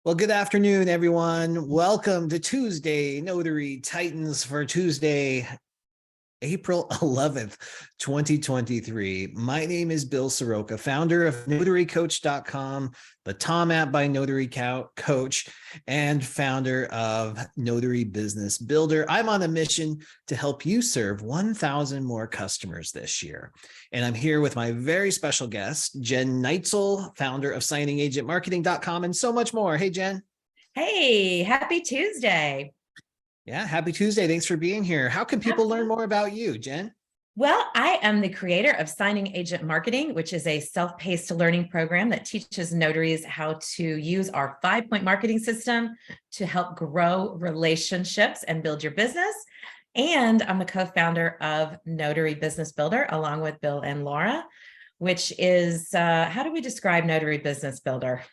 Well, good afternoon, everyone. Welcome to Tuesday Notary Titans for Tuesday, April 11th, 2023. My name is Bill Soroka, founder of NotaryCoach.com, the Tom app by Notary Coach, and founder of Notary Business Builder. I'm on a mission to help you serve 1,000 more customers this year. And I'm here with my very special guest, Jen Neitzel, founder of SigningAgentMarketing.com, and so much more. Hey, Jen. Hey, happy Tuesday. Yeah, happy Tuesday. Thanks for being here. How can people learn more about you, Jen? Well, I am the creator of Signing Agent Marketing, which is a self-paced learning program that teaches notaries how to use our 5-point marketing system to help grow relationships and build your business. And I'm the co-founder of Notary Business Builder, along with Bill and Laura, which is, how do we describe Notary Business Builder?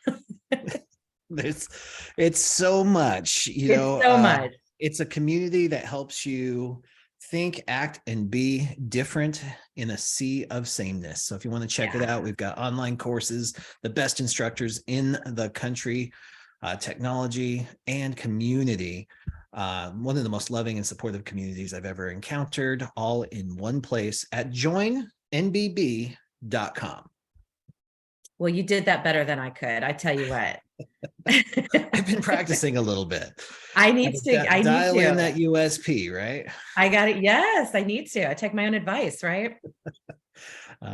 It's so much, It's so much. It's a community that helps you think, act, and be different in a sea of sameness. So if you want to check it out, we've got online courses, the best instructors in the country, technology and community. One of the most loving and supportive communities I've ever encountered, all in one place at joinnbb.com. Well, you did that better than I could. I tell you what. I've been practicing a little bit. I need to dial in that USP, right? I got it. Yes, I need to. I take my own advice, right?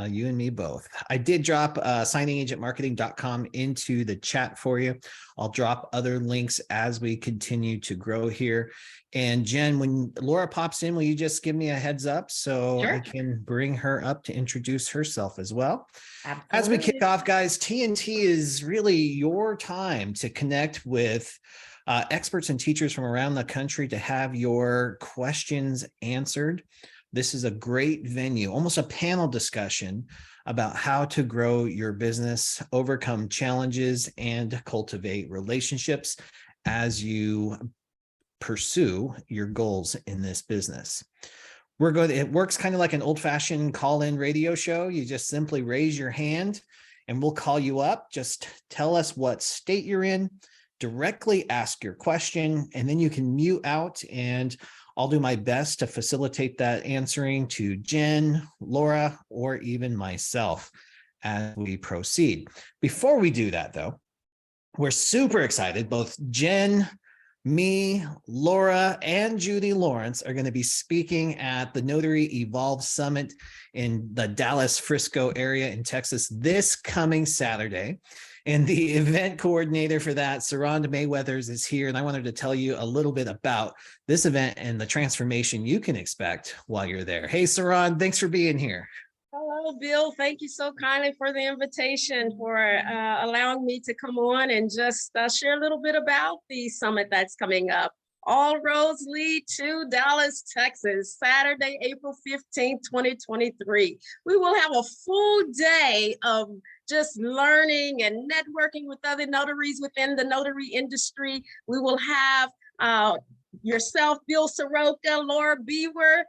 You and me both. I did drop signingagentmarketing.com into the chat for you. I'll drop other links as we continue to grow here. And Jen, when Laura pops in, will you just give me a heads up so I can bring her up to introduce herself as well? Absolutely. As we kick off, guys, TNT is really your time to connect with experts and teachers from around the country to have your questions answered. This is a great venue, almost a panel discussion about how to grow your business, overcome challenges, and cultivate relationships as you pursue your goals in this business. It works kind of like an old-fashioned call-in radio show. You just simply raise your hand and we'll call you up. Just tell us what state you're in, directly ask your question, and then you can mute out, and I'll do my best to facilitate that answering to Jen, Laura, or even myself as we proceed. Before we do that, though, we're super excited. Both Jen, me, Laura, and Judy Lawrence are going to be speaking at the Notary Evolve Summit in the Dallas-Frisco area in Texas this coming Saturday. And the event coordinator for that, Sarand Mayweathers, is here. And I wanted to tell you a little bit about this event and the transformation you can expect while you're there. Hey, Sarand, thanks for being here. Hello, Bill. Thank you so kindly for the invitation, for allowing me to come on and just share a little bit about the summit that's coming up. All roads lead to Dallas, Texas, Saturday, April 15th, 2023. We will have a full day of just learning and networking with other notaries within the notary industry. We will have yourself, Bill Soroka, Laura Biewer,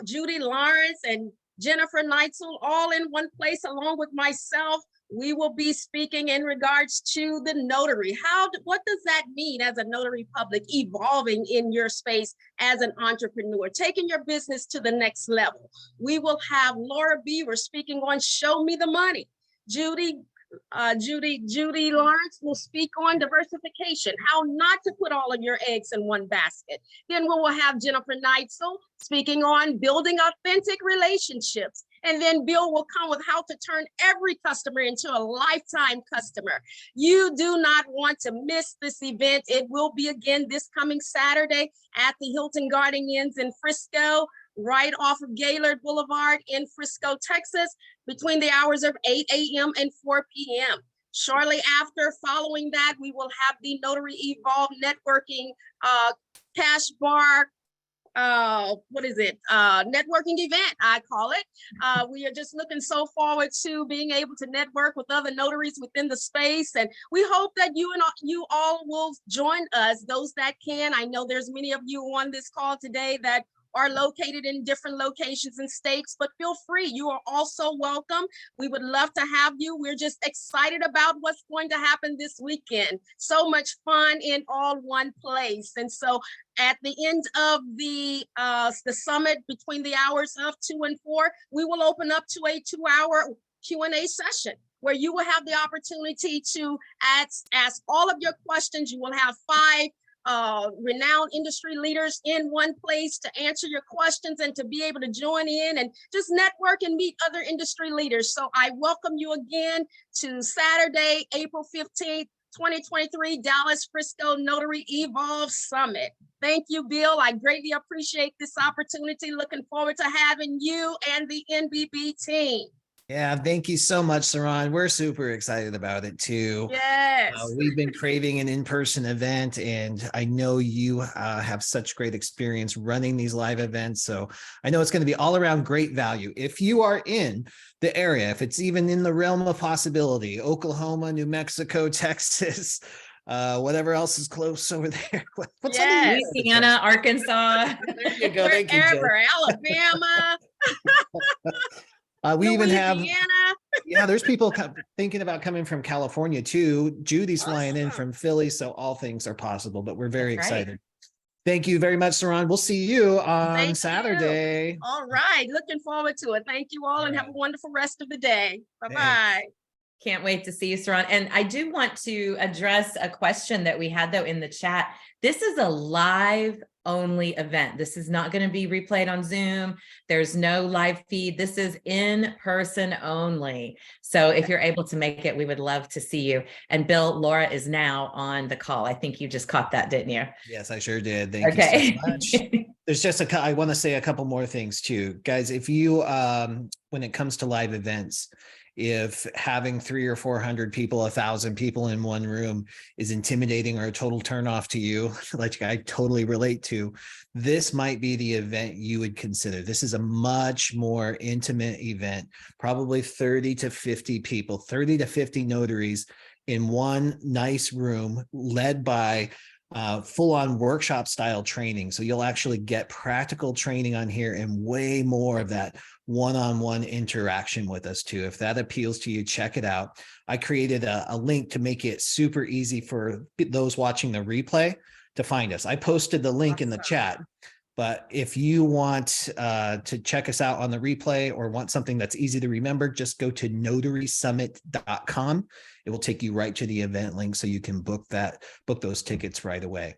Judy Lawrence, and Jennifer Neitzel, all in one place, along with myself. We will be speaking in regards to the notary. What does that mean as a notary public, evolving in your space as an entrepreneur, taking your business to the next level? We will have Laura Biewer speaking on Show Me the Money. Judy Lawrence will speak on diversification, how not to put all of your eggs in one basket. Then we will have Jennifer Neitzel speaking on building authentic relationships. And then Bill will come with how to turn every customer into a lifetime customer. You do not want to miss this event. It will be again this coming Saturday at the Hilton Garden Inns in Frisco, right off of Gaylord Boulevard in Frisco, Texas, between the hours of 8 a.m. and 4 p.m. Shortly after, following that, we will have the Notary Evolve Networking Cash Bar, networking event, I call it. We are just looking so forward to being able to network with other notaries within the space. And we hope that you all will join us, those that can. I know there's many of you on this call today that are located in different locations and states, but feel free. You are also welcome. We would love to have you. We're just excited about what's going to happen this weekend. So much fun in all one place. And so at the end of the summit, between the hours of 2 and 4, we will open up to a 2-hour Q&A session where you will have the opportunity to ask all of your questions. You will have 5 renowned industry leaders in one place to answer your questions and to be able to join in and just network and meet other industry leaders. So I welcome you again to Saturday, April 15th, 2023, Dallas Frisco Notary Evolve Summit. Thank you, Bill. I greatly appreciate this opportunity. Looking forward to having you and the NBB team. Yeah, thank you so much, Saran. We're super excited about it too. Yes. We've been craving an in-person event, and I know you have such great experience running these live events. So I know it's going to be all around great value. If you are in the area, if it's even in the realm of possibility, Oklahoma, New Mexico, Texas, whatever else is close over there. What's Yes. Louisiana, Arkansas. There you go. Thank you, Jill. Wherever, Alabama. We even have, Louisiana. there's people thinking about coming from California too. Judy's flying in from Philly, so all things are possible, but we're very That's right. excited. Thank you very much, Saran. We'll see you on Thank you. Saturday. All right. Looking forward to it. Thank you all and have a wonderful rest of the day. Bye-bye. Thanks. Can't wait to see you, Saran. And I do want to address a question that we had, though, in the chat. This is a live only event. This is not going to be replayed on Zoom. There's no live feed. This is in person only. So if you're able to make it, we would love to see you. And Bill, Laura is now on the call. I think you just caught that, didn't you? Yes, I sure did. Thank you so much. There's just I want to say a couple more things too, guys. If you, when it comes to live events, if having 300 or 400 people, 1,000 people in one room is intimidating or a total turnoff to you, like I totally relate to, this might be the event you would consider. This is a much more intimate event, probably 30 to 50 people, 30 to 50 notaries in one nice room led by full-on workshop style training. So you'll actually get practical training on here and way more of that one-on-one interaction with us too. If that appeals to you, check it out. I created a link to make it super easy for those watching the replay to find us. I posted the link in the chat, but if you want to check us out on the replay or want something that's easy to remember, just go to notarysummit.com. It will take you right to the event link so you can book those tickets right away.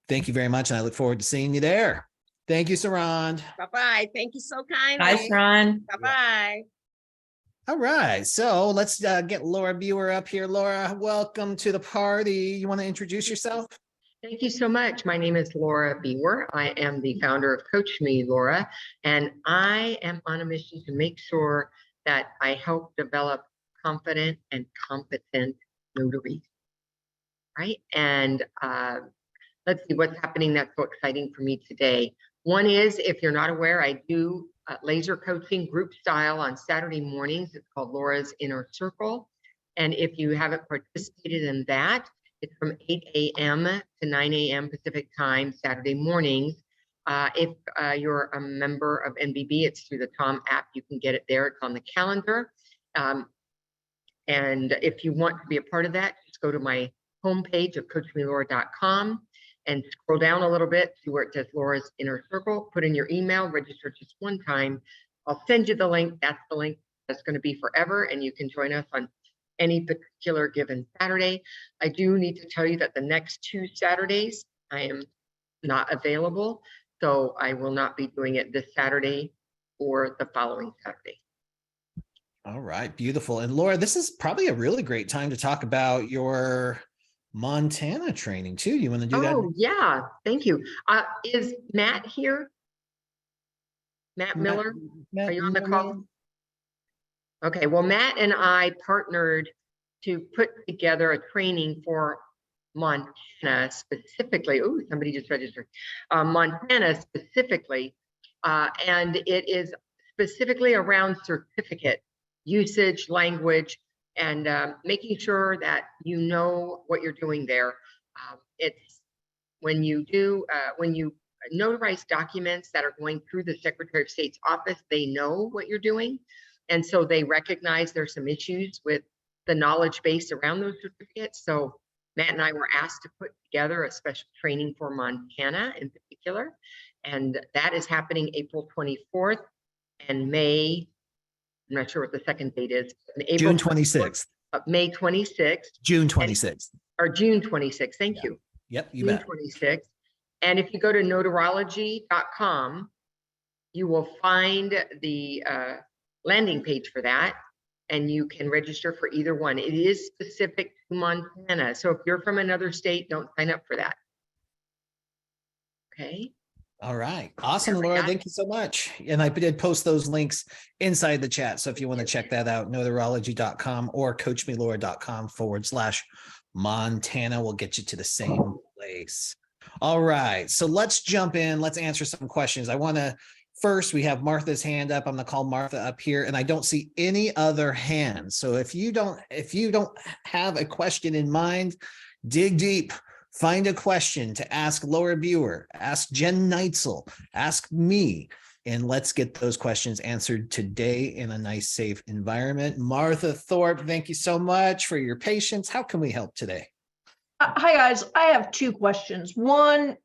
Thank you very much, and I look forward to seeing you there. Thank you, Saran. Bye-bye. Thank you so kindly. Bye, Saran. Bye-bye. All right, so let's get Laura Biewer up here. Laura, welcome to the party. You want to introduce yourself? Thank you so much. My name is Laura Biewer. I am the founder of Coach Me, Laura, and I am on a mission to make sure that I help develop confident and competent notaries, right? And let's see what's happening that's so exciting for me today. One is, if you're not aware, I do laser coaching group style on Saturday mornings. It's called Laura's Inner Circle. And if you haven't participated in that, it's from 8 a.m. to 9 a.m. Pacific time, Saturday mornings. If you're a member of NBB, it's through the Tom app. You can get it there. It's on the calendar. And if you want to be a part of that, just go to my homepage of coachmelaura.com and scroll down a little bit to where it says Laura's Inner Circle. Put in your email, register just one time. I'll send you the link. That's the link that's going to be forever, and you can join us on any particular given Saturday. I do need to tell you that the next 2 Saturdays I am not available, so I will not be doing it this Saturday or the following Saturday. All right, beautiful. And Laura, this is probably a really great time to talk about your Montana training too. You want to do that? Oh yeah, thank you. Is Matt here? Matt Miller, are you on the call? Okay, well, Matt and I partnered to put together a training for Montana specifically. Oh, somebody just registered. Montana specifically, and it is specifically around certificate usage, language, and making sure that you know what you're doing there. It's when you notarized documents that are going through the Secretary of State's office, they know what you're doing. And so they recognize there's some issues with the knowledge base around those certificates. So Matt and I were asked to put together a special training for Montana in particular. And that is happening April 24th and May, I'm not sure what the second date is. June 26th. May 26th. June 26th. Or June 26th. Thank you. Yep, you June bet. 26th. And if you go to notarology.com, you will find the landing page for that, and you can register for either one. It is specific to Montana. So if you're from another state, don't sign up for that. Okay. All right. Awesome, There we Laura. go. Thank you so much. And I did post those links inside the chat. So if you want to check that out, notarology.com or coachmelora.com/Montana will get you to the same place. All right. So let's jump in. Let's answer some questions. I want to first, we have Martha's hand up. I'm going to call Martha up here, and I don't see any other hands. So if you don't have a question in mind, dig deep. Find a question to ask Laura Biewer, ask Jen Neitzel, ask me, and let's get those questions answered today in a nice, safe environment. Martha Thorpe, thank you so much for your patience. How can we help today? Hi, guys. I have two questions. One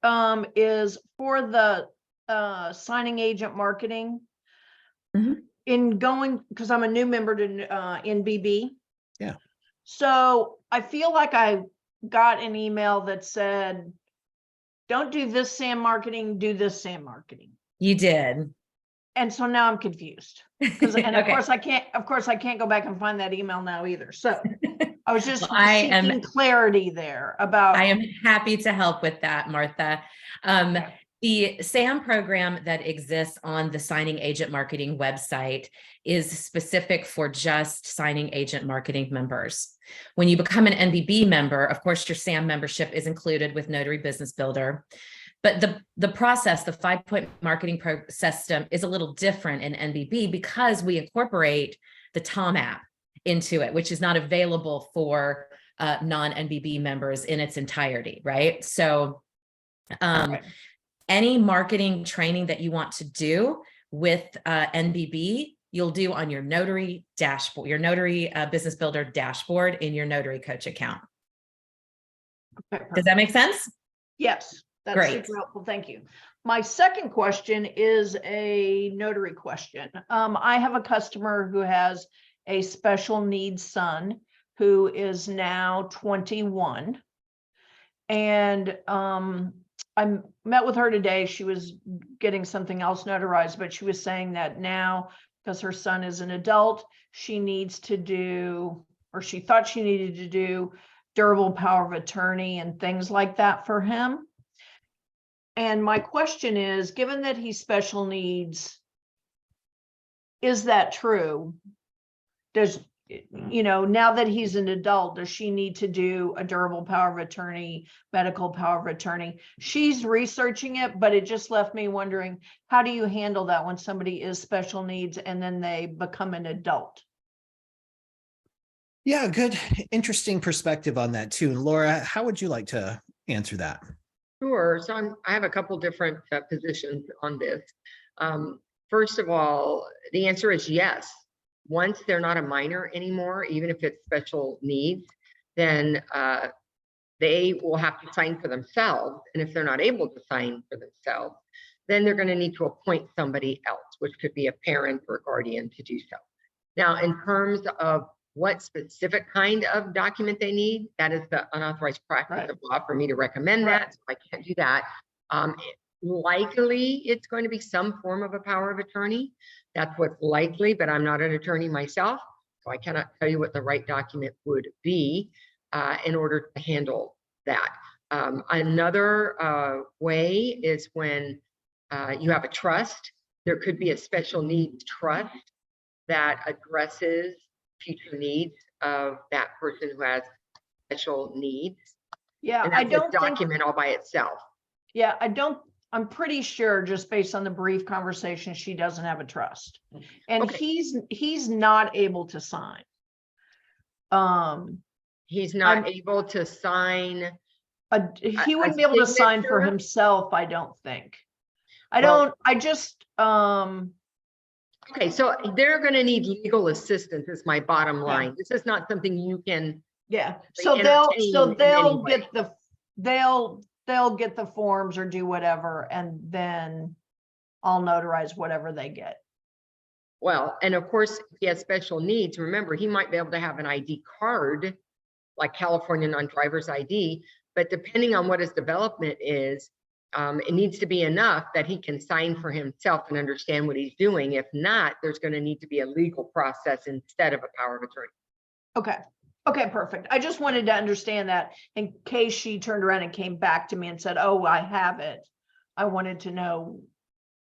is for the signing agent marketing. In going, because I'm a new member to NBB. Yeah. So I feel like I got an email that said, don't do this SAM marketing, do this SAM marketing. You did. And so now I'm confused. Because and Okay. of course I can't go back and find that email now either. So I was just Well, I seeking clarity there about. I am happy to help with that, Martha. The SAM program that exists on the Signing Agent Marketing website is specific for just signing agent marketing members. When you become an NBB member, of course, your SAM membership is included with Notary Business Builder. But the process, the 5-point marketing system is a little different in NBB because we incorporate the TOM app into it, which is not available for non-NBB members in its entirety, right? So any marketing training that you want to do with NBB, you'll do on your Notary dashboard, your Notary Business Builder dashboard in your Notary Coach account. Okay, Does that make sense? Yes, that's Great. super helpful. Thank you. My second question is a notary question. I have a customer who has a special needs son who is now 21. And I met with her today. She was getting something else notarized, but she was saying that now, because her son is an adult, she needs to do, or she thought she needed to do, durable power of attorney and things like that for him. And my question is, given that he's special needs, is that true? Does, now that he's an adult, does she need to do a durable power of attorney, medical power of attorney? She's researching it, but it just left me wondering, how do you handle that when somebody is special needs and then they become an adult? Yeah, good, interesting perspective on that too. Laura, how would you like to answer that? Sure. So I have a couple different positions on this. First of all, the answer is yes. Once they're not a minor anymore, even if it's special needs, then they will have to sign for themselves. And if they're not able to sign for themselves, then they're going to need to appoint somebody else, which could be a parent or a guardian to do so. Now, in terms of what specific kind of document they need, that is the unauthorized practice of law for me to recommend that. So I can't do that. Likely, it's going to be some form of a power of attorney. That's what's likely, but I'm not an attorney myself, so I cannot tell you what the right document would be in order to handle that. Another way is when you have a trust. There could be a special needs trust that addresses future needs of that person who has special needs. Yeah, and I that's don't a document all by itself. Yeah, I'm pretty sure, just based on the brief conversation, she doesn't have a trust. And Okay. he's not able to sign. He's not I'm- able to sign. He wouldn't be able to sign for signature? himself, I don't think. I Well- don't, I just, Okay, so they're gonna need legal assistance is my bottom Yeah. line. This is not something you can, yeah, They so entertain in any they'll way. get the, they'll get the forms or do whatever, and then I'll notarize whatever they get. well, and of course, if he has special needs, remember, he might be able to have an ID card, like California non-driver's ID, but depending on what his development is, it needs to be enough that he can sign for himself and understand what he's doing. If not, there's gonna need to be a legal process instead of a power of attorney. Okay, okay, perfect. I just wanted to understand that in case she turned around and came back to me and said, oh, I have it. I wanted to know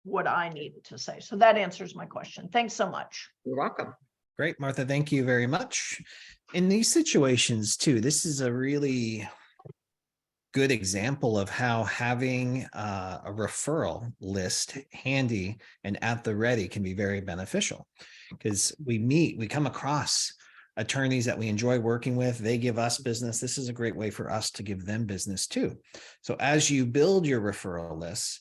what I needed to say. So that answers my question. Thanks so much. You're welcome. Great, Martha. Thank you very much. In these situations too, this is a really good example of how having a referral list handy and at the ready can be very beneficial, because we come across attorneys that we enjoy working with. They give us business. This is a great way for us to give them business too. So as you build your referral lists,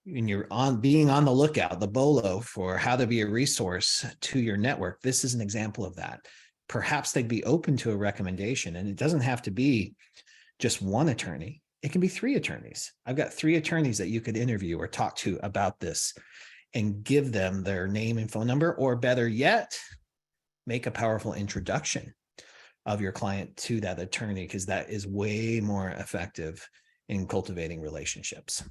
and you're being on the lookout, the BOLO, for how to be a resource to your network, this is an example of that. Perhaps they'd be open to a recommendation, and it doesn't have to be just one attorney. It can be 3 attorneys. I've got 3 attorneys that you could interview or talk to about this and give them their name and phone number, or better yet, make a powerful introduction of your client to that attorney, because that is way more effective in cultivating relationships.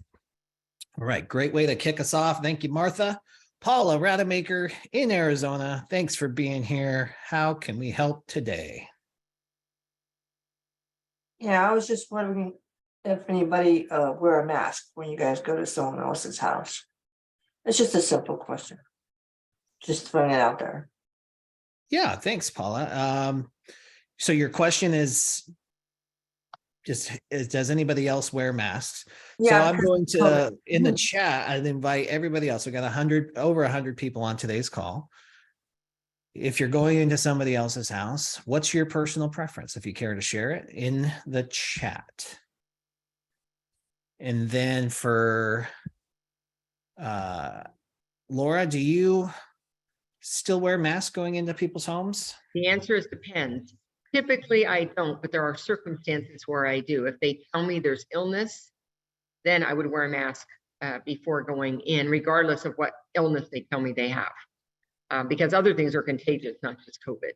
All right, great way to kick us off. Thank you, Martha. Paula Rademacher in Arizona, thanks for being here. How can we help today? Yeah, I was just wondering if anybody wear a mask when you guys go to someone else's house. It's just a simple question. Just throwing it out there. Yeah, thanks, Paula. So your question is does anybody else wear masks? So Yeah, I'm going to, COVID. in the chat, I'd invite everybody else. We got over 100 people on today's call. If you're going into somebody else's house, what's your personal preference? If you care to share it in the chat. And then for Laura, do you still wear masks going into people's homes? The answer is depends. Typically, I don't, but there are circumstances where I do. If they tell me there's illness, then I would wear a mask before going in, regardless of what illness they tell me they have, because other things are contagious, not just COVID.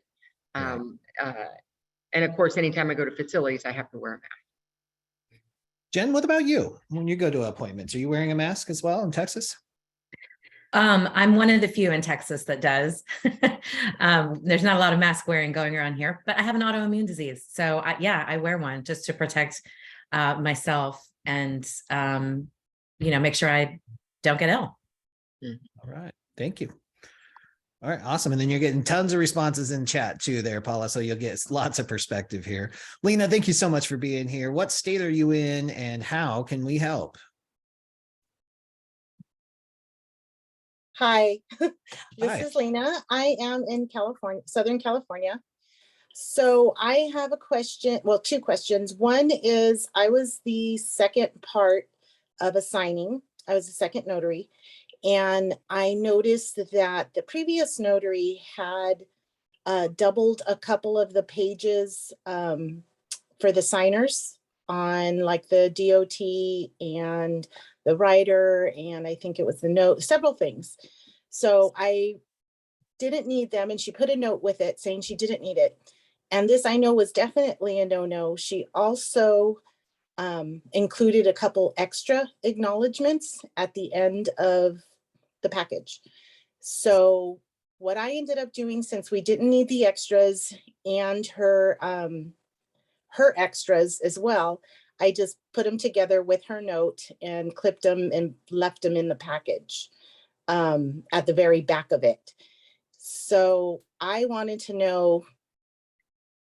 And of course, anytime I go to facilities, I have to wear a mask. Jen, what about you? When you go to appointments, are you wearing a mask as well in Texas? I'm one of the few in Texas that does. There's not a lot of mask wearing going around here, but I have an autoimmune disease. So I wear one just to protect myself and, make sure I don't get ill. All right. Thank you. All right. Awesome. And then you're getting tons of responses in chat too there, Paula. So you'll get lots of perspective here. Lena, thank you so much for being here. What state are you in and how can we help? Hi, Hi. this is Lena. I am in California, Southern California. So I have a question, well, 2 questions. One is I was the second part of a signing. I was the second notary. And I noticed that the previous notary had doubled a couple of the pages for the signers on like the DOT and the writer, and I think it was the note, several things. So I didn't need them, and she put a note with it saying she didn't need it. And this I know was definitely a no-no. She also included a couple extra acknowledgements at the end of the package. So what I ended up doing, since we didn't need the extras and her extras as well, I just put them together with her note and clipped them and left them in the package at the very back of it. So I wanted to know,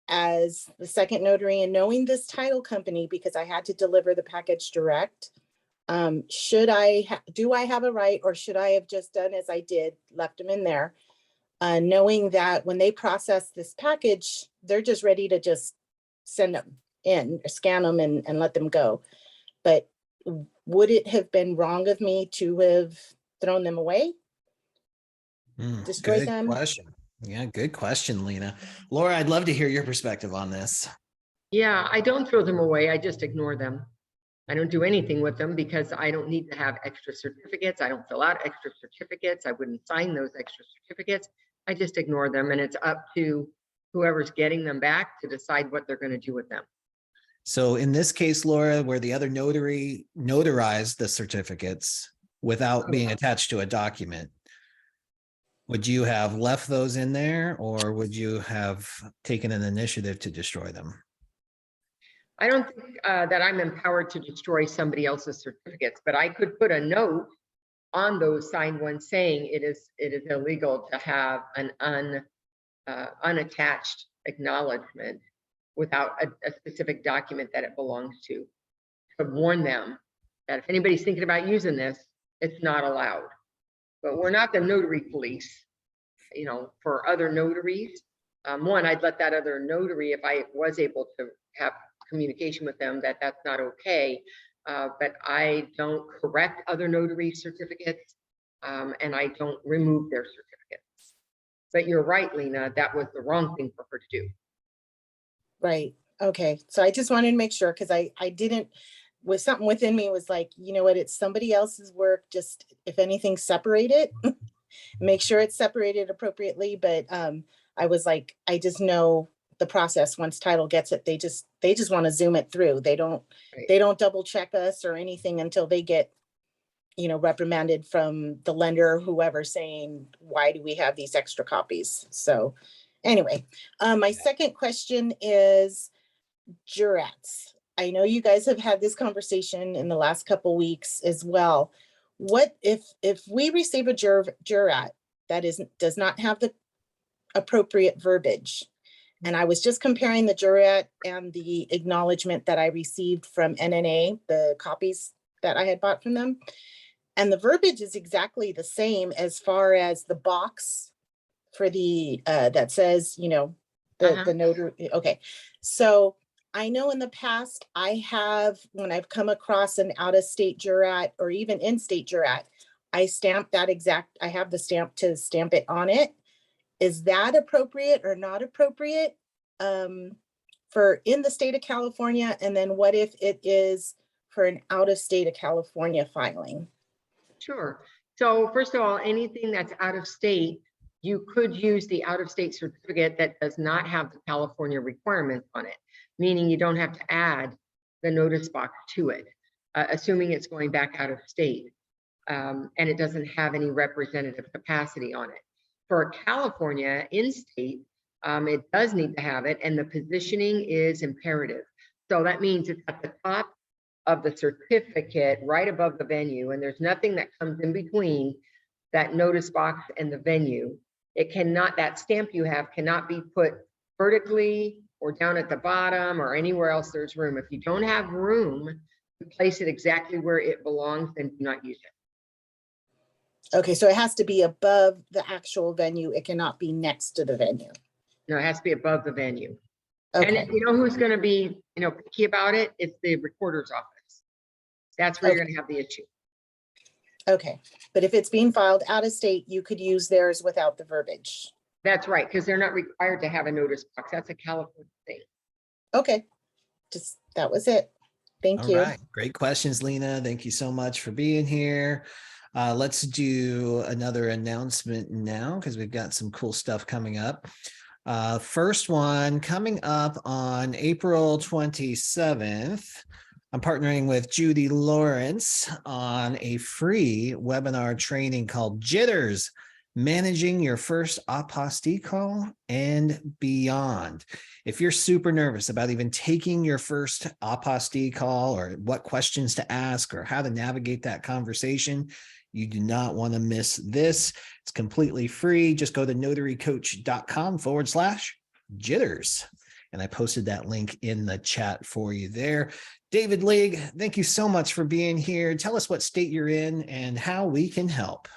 as the second notary and knowing this title company, because I had to deliver the package direct, do I have a right, or should I have just done as I did, left them in there, knowing that when they process this package, they're just ready to just send them in, or scan them and let them go. But would it have been wrong of me to have thrown them away? Destroyed Good them? question. Yeah, good question, Lena. Laura, I'd love to hear your perspective on this. Yeah, I don't throw them away. I just ignore them. I don't do anything with them because I don't need to have extra certificates. I don't fill out extra certificates. I wouldn't sign those extra certificates. I just ignore them, and it's up to whoever's getting them back to decide what they're going to do with them. So in this case, Laura, where the other notary notarized the certificates without being attached to a document, would you have left those in there, or would you have taken an initiative to destroy them? I don't think that I'm empowered to destroy somebody else's certificates, but I could put a note on those signed ones saying it is illegal to have an unattached acknowledgement without a specific document that it belongs to warn them that if anybody's thinking about using this, it's not allowed. But we're not the notary police, you know, for other notaries. One, I'd let that other notary, if I was able to have communication with them, that that's not okay. But I don't correct other notary certificates, and I don't remove their certificates. But you're right, Lena, that was the wrong thing for her to do. Right. Okay. So I just wanted to make sure, because I didn't, with something within me was like, you know what, it's somebody else's work. Just if anything, separate it, make sure it's separated appropriately. But I was like, I just know the process. Once title gets it, they just want to zoom it through. They don't double check us or anything until they get, you know, reprimanded from the lender or whoever saying, why do we have these extra copies? So anyway, my second question is jurats. I know you guys have had this conversation in the last couple weeks as well. What if we receive a jurat that does not have the appropriate verbiage? And I was just comparing the jurat and the acknowledgement that I received from NNA, the copies that I had bought from them. And the verbiage is exactly the same as far as the box for the, that says, you know, the notary. Okay. So I know in the past I have, when I've come across an out-of-state jurat or even in-state jurat, I stamp that exact, I have the stamp to stamp it on it. Is that appropriate or not appropriate for in the state of California? And then what if it is for an out of state of California filing? Sure. So first of all, anything that's out of state, you could use the out of state certificate that does not have the California requirements on it, meaning you don't have to add the notice box to it, assuming it's going back out of state and it doesn't have any representative capacity on it. For California in-state, it does need to have it, and the positioning is imperative. So that means it's at the top of the certificate, right above the venue, and there's nothing that comes in between that notice box and the venue. It cannot, that stamp you have cannot be put vertically or down at the bottom or anywhere else there's room. If you don't have room to place it exactly where it belongs, then do not use it. Okay, so it has to be above the actual venue. It cannot be next to the venue. No, it has to be above the venue. Okay. And you know who's going to be, you know, picky about it? It's the recorder's office. That's where you're going to have the issue. Okay, but if it's being filed out of state, you could use theirs without the verbiage. That's right, because they're not required to have a notice box. That's a California thing. Okay, just that was it. Thank you. All right, great questions, Lena. Thank you so much for being here. Let's do another announcement now because we've got some cool stuff coming up. First one coming up on April 27th. I'm partnering with Judy Lawrence on a free webinar training called Jitters, Managing Your First Apostille Call and Beyond. If you're super nervous about even taking your first apostille call or what questions to ask or how to navigate that conversation, you do not want to miss this. It's completely free. Just go to notarycoach.com/jitters. And I posted that link in the chat for you there. David League, thank you so much for being here. Tell us what state you're in and how we can help.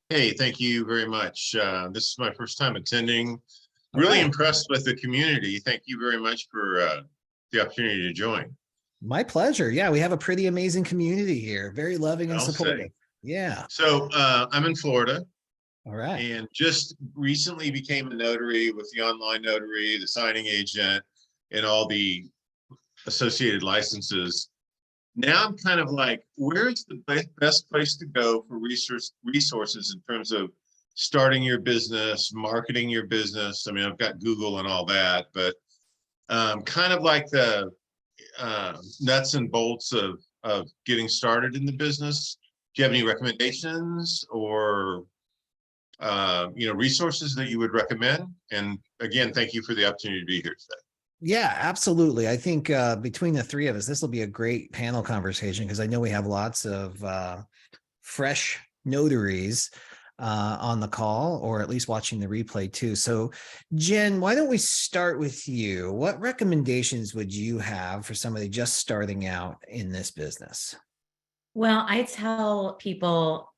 Hey, thank you very much. This is my first time attending. Really impressed with the community. Thank you very much for the opportunity to join. My pleasure. Yeah, we have a pretty amazing community here. Very loving and I'll say. supportive. Yeah. So I'm in Florida All right. and just recently became a notary with the online notary, the signing agent, and all the associated licenses. Now I'm kind of like, where's the best place to go for resources in terms of starting your business, marketing your business? I mean, I've got Google and all that, but kind of like the nuts and bolts of getting started in the business. Do you have any recommendations or resources that you would recommend? And again, thank you for the opportunity to be here today. Yeah, absolutely. I think between the three of us, this will be a great panel conversation because I know we have lots of fresh notaries on the call, or at least watching the replay too. So Jen, why don't we start with you? What recommendations would you have for somebody just starting out in this business? Well, I tell people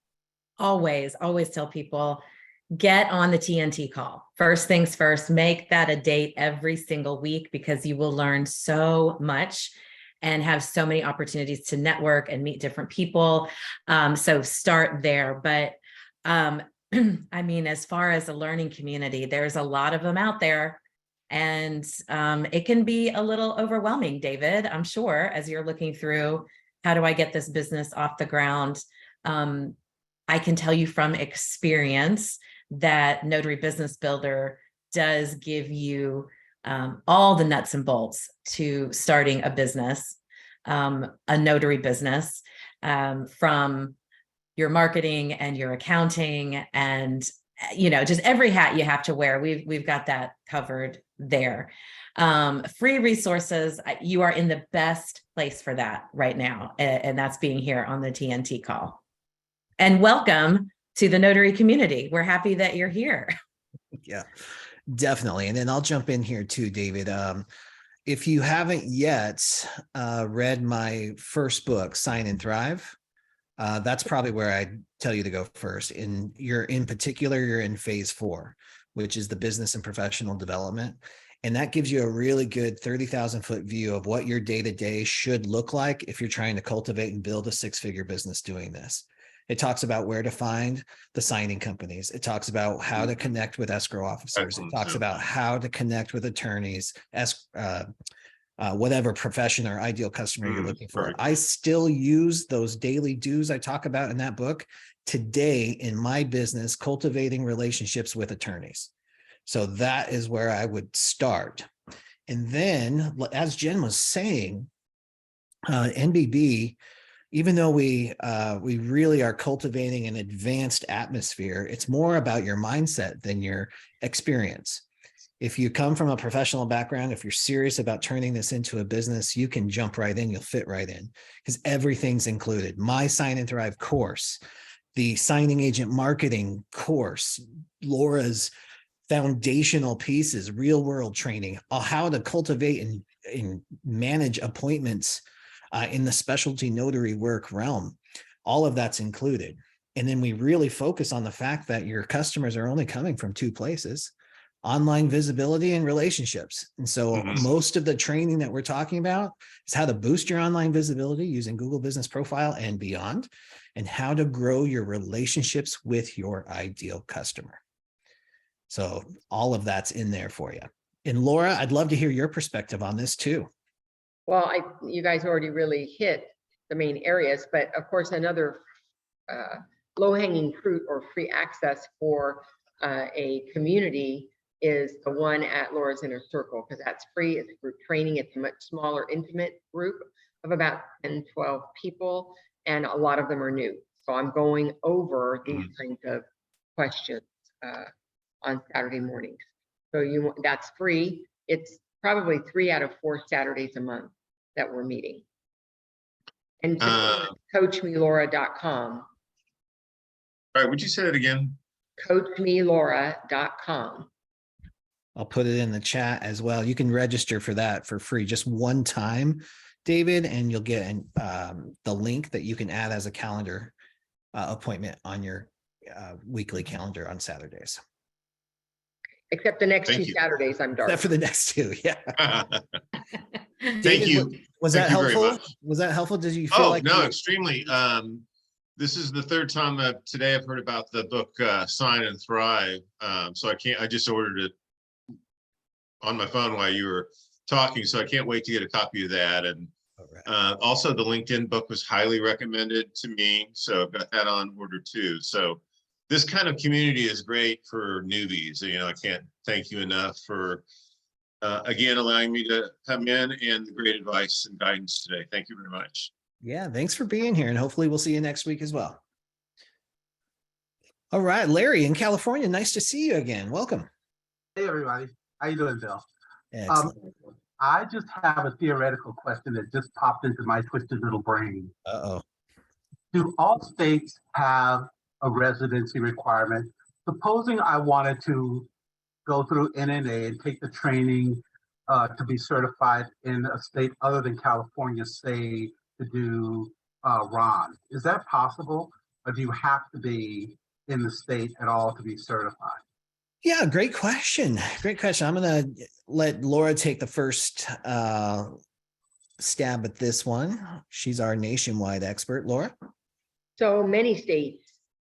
always tell people, get on the TNT call. First things first, make that a date every single week because you will learn so much and have so many opportunities to network and meet different people. So start there. But I mean, as far as a learning community, there's a lot of them out there. And it can be a little overwhelming, David, I'm sure, as you're looking through, how do I get this business off the ground? I can tell you from experience that Notary Business Builder does give you all the nuts and bolts to starting a business, a notary business, from your marketing and your accounting and, just every hat you have to wear. We've got that covered there. Free resources, you are in the best place for that right now. And that's being here on the TNT call. And welcome to the notary community. We're happy that you're here. Yeah, definitely. And then I'll jump in here too, David. If you haven't yet read my first book, Sign and Thrive, that's probably where I'd tell you to go first. You're in phase 4, which is the business and professional development. And that gives you a really good 30,000-foot view of what your day-to-day should look like if you're trying to cultivate and build a 6-figure business doing this. It talks about where to find the signing companies. It talks about how to connect with escrow officers. It talks about how to connect with attorneys, whatever profession or ideal customer you're looking for. Right. I still use those daily do's I talk about in that book today in my business, cultivating relationships with attorneys. So that is where I would start. And then, as Jen was saying, NBB, even though we really are cultivating an advanced atmosphere, it's more about your mindset than your experience. If you come from a professional background, if you're serious about turning this into a business, you can jump right in, you'll fit right in because everything's included. My Sign and Thrive course, the signing agent marketing course, Laura's foundational pieces, real world training, how to cultivate and manage appointments in the specialty notary work realm. All of that's included. And then we really focus on the fact that your customers are only coming from 2 places: online visibility and relationships. And so most of the training that we're talking about is how to boost your online visibility using Google Business Profile and beyond, and how to grow your relationships with your ideal customer. So all of that's in there for you. And Laura, I'd love to hear your perspective on this too. Well, you guys already really hit the main areas, but of course, another low-hanging fruit or free access for a community is the one at Laura's Inner Circle, because that's free. It's group training. It's a much smaller, intimate group of about 10, 12 people, and a lot of them are new. So I'm going over these kinds of questions on Saturday mornings. So that's free. It's probably 3 out of 4 Saturdays a month that we're meeting. And coachmelaura.com. All right, would you say that again? coachmelaura.com. I'll put it in the chat as well. You can register for that for free, just one time, David, and you'll get the link that you can add as a calendar appointment on your weekly calendar on Saturdays. Except the next 2 Saturdays, I'm dark. Except for the next 2, yeah. Thank you. Was Thank that you very helpful? much. Was that helpful? Did you feel Oh, like no, you- extremely. This is the third time today I've heard about the book Sign and Thrive. So I just ordered it on my phone while you were talking, so I can't wait to get a copy of that. And All right. also the LinkedIn book was highly recommended to me, so I've got that on order too. So this kind of community is great for newbies. You know, I can't thank you enough for again allowing me to come in and the great advice and guidance today. Thank you very much. Yeah, thanks for being here, and hopefully we'll see you next week as well. All right, Larry in California, nice to see you again. Welcome. Hey, everybody. How you doing, Bill? Excellent. I just have a theoretical question that just popped into my twisted little brain. Uh-oh. Do all states have a residency requirement? Supposing I wanted to go through NNA and take the training to be certified in a state other than California, say, to do RON. Is that possible? Or do you have to be in the state at all to be certified? Yeah, great question. Great question. I'm going to let Laura take the first stab at this one. She's our nationwide expert. Laura? So many states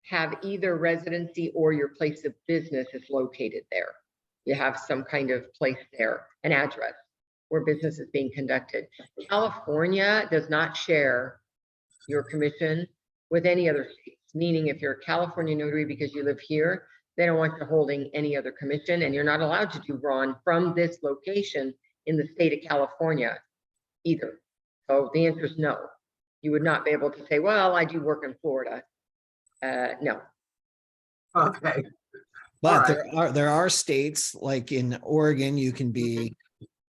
have either residency or your place of business is located there. You have some kind of place there, an address where business is being conducted. California does not share your commission with any other states, meaning if you're a California notary because you live here, they don't want you holding any other commission, and you're not allowed to do RON from this location in the state of California either. So the answer is no. You would not be able to say, well, I do work in Florida. No. Okay. But All there are states like in Oregon, you can be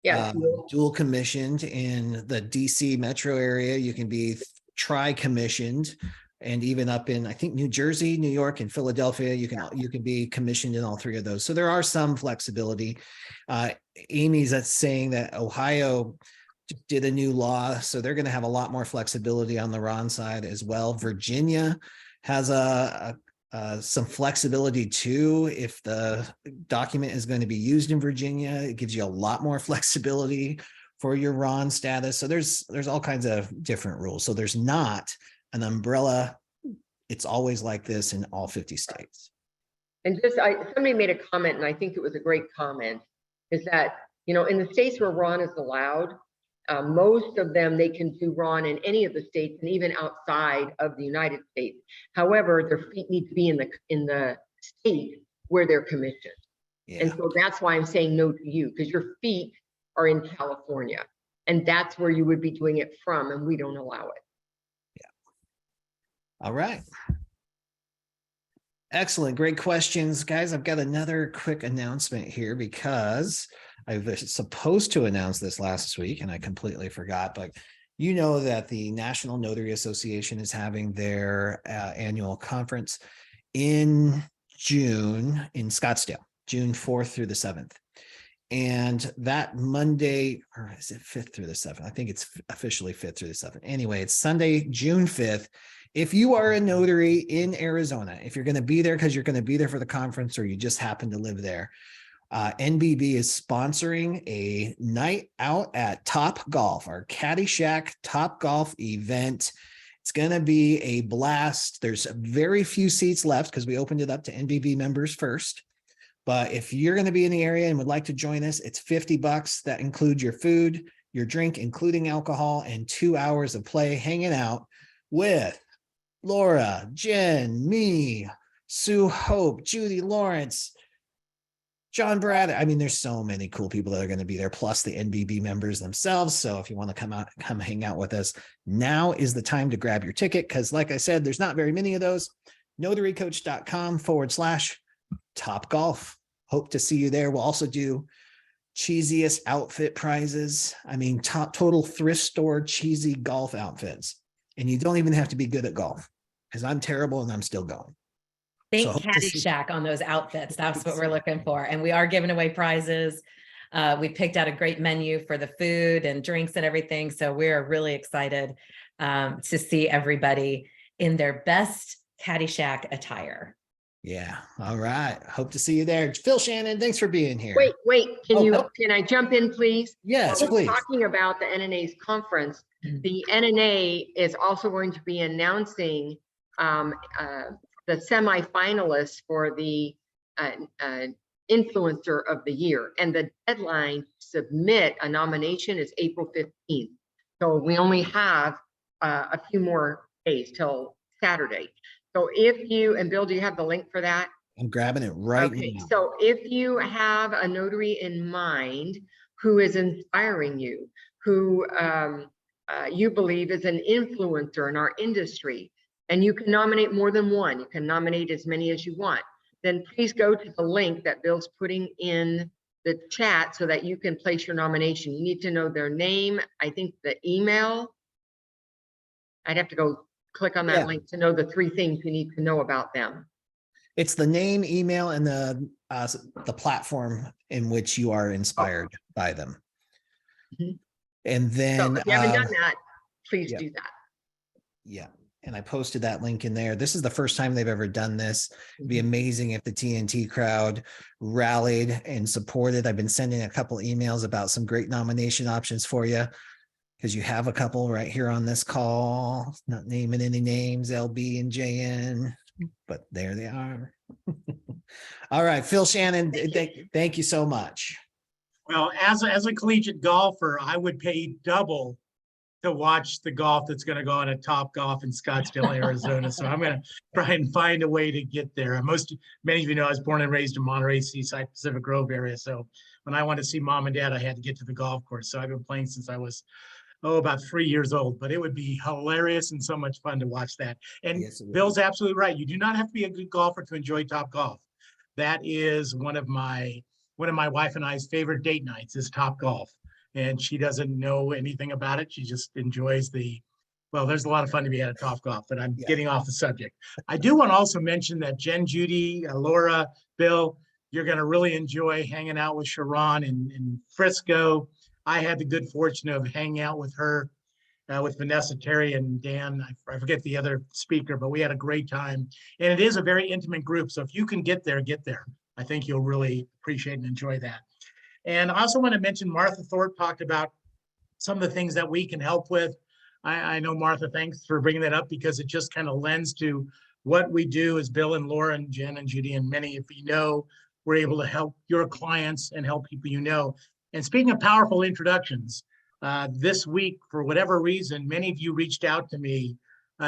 Yeah. dual commissioned. In the DC metro area, you can be tri-commissioned, and even up in, I think, New Jersey, New York, and Philadelphia, you can be commissioned in all three of those. So there are some flexibility. Amy's saying that Ohio did a new law, so they're going to have a lot more flexibility on the RON side as well. Virginia has some flexibility too. If the document is going to be used in Virginia, it gives you a lot more flexibility for your RON status. So there's all kinds of different rules. So there's not an umbrella. It's always like this in all 50 states. And just, somebody made a comment, and I think it was a great comment, is that, you know, in the states where RON is allowed, most of them, they can do RON in any of the states and even outside of the United States. However, their feet need to be in the state where they're commissioned. Yeah. And so that's why I'm saying no to you, because your feet are in California, and that's where you would be doing it from, and we don't allow it. All right. Excellent. Great questions, guys. I've got another quick announcement here because I was supposed to announce this last week and I completely forgot, but you know that the National Notary Association is having their annual conference in June in Scottsdale, June 4th through the 7th. And that Monday, or is it 5th through the 7th? I think it's officially 5th through the 7th. Anyway, it's Sunday, June 5th. If you are a notary in Arizona, if you're going to be there because you're going to be there for the conference or you just happen to live there, NBB is sponsoring a night out at Top Golf, our Caddyshack Top Golf event. It's going to be a blast. There's very few seats left because we opened it up to NBB members first. But if you're going to be in the area and would like to join us, it's $50. That includes your food, your drink, including alcohol, and 2 hours of play hanging out with Laura, Jen, me, Sue Hope, Judy Lawrence, John Brad. I mean, there's so many cool people that are going to be there, plus the NBB members themselves. So if you want to come hang out with us, now is the time to grab your ticket. Because like I said, there's not very many of those. notarycoach.com/Top Golf. Hope to see you there. We'll also do cheesiest outfit prizes. I mean, top total thrift store cheesy golf outfits. And you don't even have to be good at golf because I'm terrible and I'm still going. Think So Caddyshack on those outfits. That's what we're looking for. And we are giving away prizes. We picked out a great menu for the food and drinks and everything. So we're really excited to see everybody in their best Caddyshack attire. Yeah. All right. Hope to see you there. Phil Shannon, thanks for being here. Wait, Oh. can I jump in, please? Yes, While we're please. talking about the NNA's conference, the NNA is also going to be announcing the semifinalists for the influencer of the year. And the deadline to submit a nomination is April 15th. So we only have a few more days till Saturday. So if you, and Bill, do you have the link for that? I'm grabbing it right Okay, now. so if you have a notary in mind who is inspiring you, who you believe is an influencer in our industry, and you can nominate more than one, you can nominate as many as you want, then please go to the link that Bill's putting in the chat so that you can place your nomination. You need to know their name, I think the email. I'd have to go click on that link to know the 3 things you need to know about them. It's the name, email, and the platform in which you are inspired by them. Mhm. And then So if you haven't done that, please do that. Yeah. And I posted that link in there. This is the first time they've ever done this. It'd be amazing if the TNT crowd rallied and supported. I've been sending a couple emails about some great nomination options for you, because you have a couple right here on this call, not naming any names, LB and JN, but there they are. All right, Phil Shannon, thank you so much. Well, as a collegiate golfer, I would pay double to watch the golf that's going to go on at Top Golf in Scottsdale, Arizona. So I'm going to try and find a way to get there. Many of you know I was born and raised in Monterey, Seaside, Pacific Grove area. So when I wanted to see mom and dad, I had to get to the golf course. So I've been playing since I was about 3 years old, but it would be hilarious and so much fun to watch that. And yes, Bill's absolutely right. You do not have to be a good golfer to enjoy Top Golf. That is one of my wife and I's favorite date nights is Top Golf. And she doesn't know anything about it. She just enjoys there's a lot of fun to be had at Top Golf, but I'm getting off the subject. I do want to also mention that Jen, Judy, Laura, Bill, you're going to really enjoy hanging out with Sharon in Frisco. I had the good fortune of hanging out with her, with Vanessa, Terry, and Dan. I forget the other speaker, but we had a great time. And it is a very intimate group. So if you can get there, get there. I think you'll really appreciate and enjoy that. And I also want to mention Martha Thorpe talked about some of the things that we can help with. I know, Martha, thanks for bringing that up, because it just kind of lends to what we do as Bill and Laura and Jen and Judy and many of you know, we're able to help your clients and help people you know. And speaking of powerful introductions, this week, for whatever reason, many of you reached out to me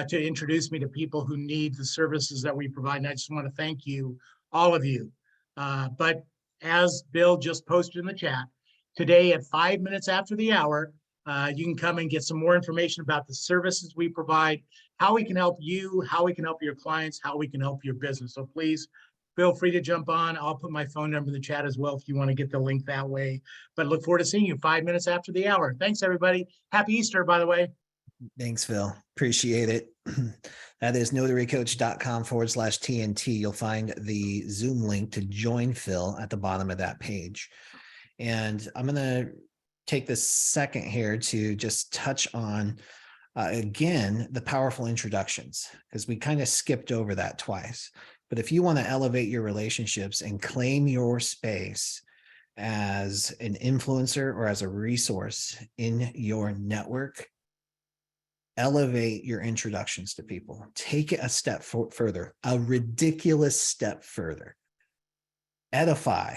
to introduce me to people who need the services that we provide. And I just want to thank you, all of you. But as Bill just posted in the chat, today at 5 minutes after the hour, you can come and get some more information about the services we provide, how we can help you, how we can help your clients, how we can help your business. So please feel free to jump on. I'll put my phone number in the chat as well if you want to get the link that way. But look forward to seeing you 5 minutes after the hour. Thanks, everybody. Happy Easter, by the way. Thanks, Phil. Appreciate it. That is notarycoach.com/TNT. You'll find the Zoom link to join Phil at the bottom of that page. And I'm going to take this second here to just touch on, again, the powerful introductions, because we kind of skipped over that twice. But if you want to elevate your relationships and claim your space as an influencer or as a resource in your network, elevate your introductions to people. Take it a step further, a ridiculous step further. Edify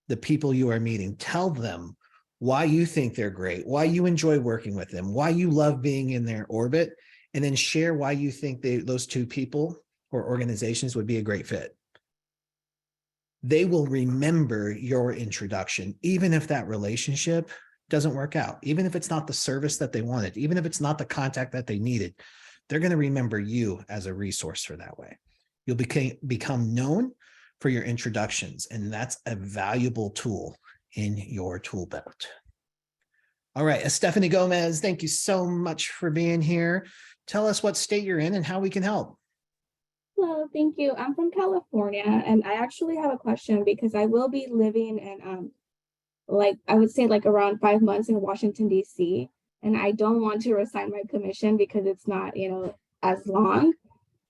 the people you are meeting. Tell them why you think they're great, why you enjoy working with them, why you love being in their orbit, and then share why you think those two people or organizations would be a great fit. They will remember your introduction, even if that relationship doesn't work out, even if it's not the service that they wanted, even if it's not the contact that they needed. They're going to remember you as a resource for that way. You'll become known for your introductions, and that's a valuable tool in your tool belt. All right, Stephanie Gomez, thank you so much for being here. Tell us what state you're in and how we can help. Hello, thank you. I'm from California, and I actually have a question because I will be living in I would say around 5 months in Washington, D.C. And I don't want to resign my commission because it's not, as long.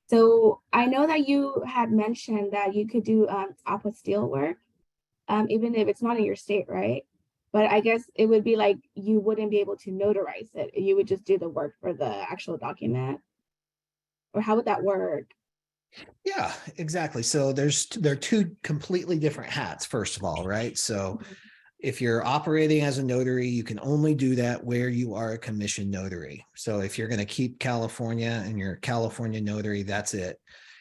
So I know that you had mentioned that you could do apostille work, even if it's not in your state, right? But I guess it would be like you wouldn't be able to notarize it. You would just do the work for the actual document. Or how would that work? Yeah, exactly. So there are two completely different hats, first of all, right? So if you're operating as a notary, you can only do that where you are a commissioned notary. So if you're going to keep California and you're a California notary, that's it.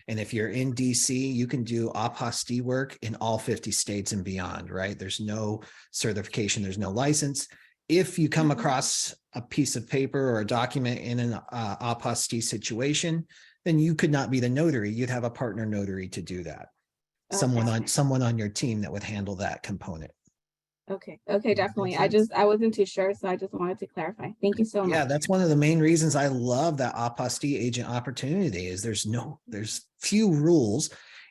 And if you're in DC, you can do apostille work in all 50 states and beyond, right? There's no certification, there's no license. If you come across a piece of paper or a document in an apostille situation, then you could not be the notary. You'd have a partner notary to do that. Okay. Someone on your team that would handle that component. Okay. Okay, definitely. sense? I wasn't too sure, so I just wanted to clarify. Thank you so Yeah, much. that's one of the main reasons I love that apostille agent opportunity is there's few rules,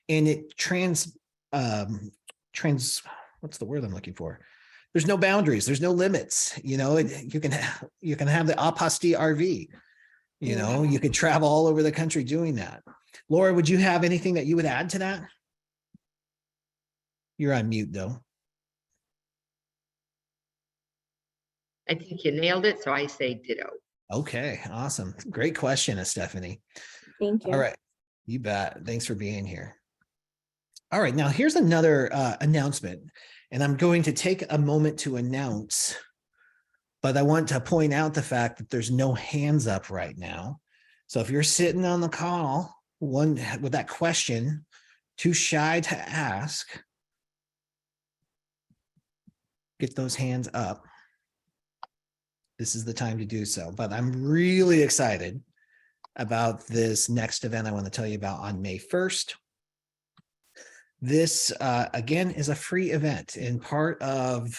and it what's the word I'm looking for? There's no boundaries, there's no limits. You know, you can have the apostille RV. You know, you could travel all over the country doing that. Laura, would you have anything that you would add to that? You're on mute though. I think you nailed it, so I say ditto. Okay, awesome. Great question, Stephanie. Thank you. All right, you bet. Thanks for being here. All right, now here's another announcement, and I'm going to take a moment to announce, but I want to point out the fact that there's no hands up right now. So if you're sitting on the call, one with that question, too shy to ask, get those hands up. This is the time to do so. But I'm really excited about this next event I want to tell you about on May 1st. This, again, is a free event and part of